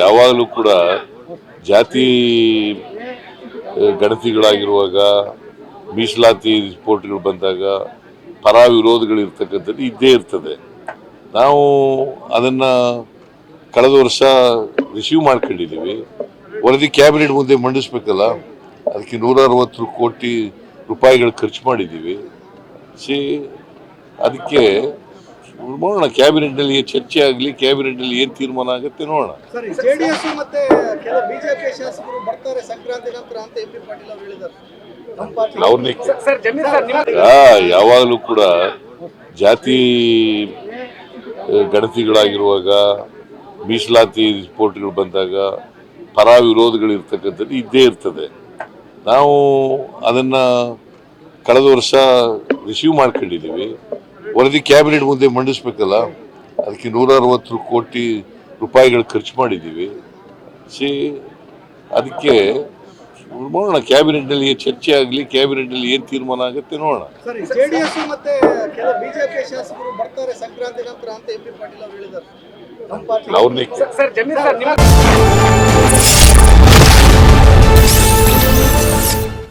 ಯಾವಾಗಲೂ ಕೂಡ ಜಾತಿ ಗಣತಿಗಳಾಗಿರುವಾಗ ಮೀಸಲಾತಿ ರಿಪೋರ್ಟ್ಗಳು ಬಂದಾಗ ಪರ ವಿರೋಧಗಳು ಇರ್ತಕ್ಕಂಥದ್ದು ಇದ್ದೇ ಇರ್ತದೆ. ನಾವು ಅದನ್ನ ಕಳೆದ ವರ್ಷ ರಿಸೀವ್ ಮಾಡ್ಕೊಂಡಿದ್ದೀವಿ. ವರದಿ ಕ್ಯಾಬಿನೆಟ್ ಮುಂದೆ ಮಂಡಿಸ್ಬೇಕಲ್ಲ, ಅದಕ್ಕೆ 160 ಕೋಟಿ ರೂಪಾಯಿಗಳು ಖರ್ಚು ಮಾಡಿದ್ದೀವಿ. ಅದಕ್ಕೆ ನೋಡೋಣ, ಕ್ಯಾಬಿನೆಟ್ನಲ್ಲಿ ಚರ್ಚೆ ಆಗಲಿ, ಕ್ಯಾಬಿನೆಟ್ನಲ್ಲಿ ಏನು ತೀರ್ಮಾನ ಆಗುತ್ತೆ ನೋಡೋಣ. ಜೆಡಿಎಸ್ ಮತ್ತೆ ಕೆಲವು ಬಿಜೆಪಿ ಶಾಸಕರು ಬರ್ತಾರೆ ಸಂಕ್ರಾಂತಿ ನಂತರ ಅಂತ MP ಪಾಟೀಲ್ ಅವರು ಹೇಳಿದ್ದಾರೆ. ಯಾವಾಗಲೂ ಕೂಡ ಜಾತಿ ಗಣತಿಗಳಾಗಿರುವಾಗ ಮೀಸಲಾತಿ ರಿಪೋರ್ಟ್ಗಳು ಬಂದಾಗ ಪರ ವಿರೋಧಗಳು ಇರ್ತಕ್ಕಂಥದ್ದು ಇದ್ದೇ ಇರ್ತದೆ. ನಾವು ಅದನ್ನ ಕಳೆದ ವರ್ಷ ರಿಸೀವ್ ಮಾಡ್ಕೊಂಡಿದ್ದೀವಿ. ವರದಿ ಕ್ಯಾಬಿನೆಟ್ ಮುಂದೆ ಮಂಡಿಸ್ಬೇಕಲ್ಲ, ಅದಕ್ಕೆ 160 ಕೋಟಿ ರೂಪಾಯಿಗಳು ಖರ್ಚು ಮಾಡಿದ್ದೀವಿ. ಅದಕ್ಕೆ ನೋಡೋಣ, ಕ್ಯಾಬಿನೆಟ್ನಲ್ಲಿ ಚರ್ಚೆ ಆಗಲಿ, ಕ್ಯಾಬಿನೆಟ್ನಲ್ಲಿ ಏನು ತೀರ್ಮಾನ ಆಗುತ್ತೆ ನೋಡೋಣ. ಜೆಡಿಎಸ್ ಮತ್ತೆ ಕೆಲವು ಬಿಜೆಪಿ ಶಾಸಕರು ಬರ್ತಾರೆ ಸಂಕ್ರಾಂತಿ ನಂತರ ಅಂತ MP ಪಾಟೀಲ್ ಅವರು ಹೇಳಿದ್ದಾರೆ.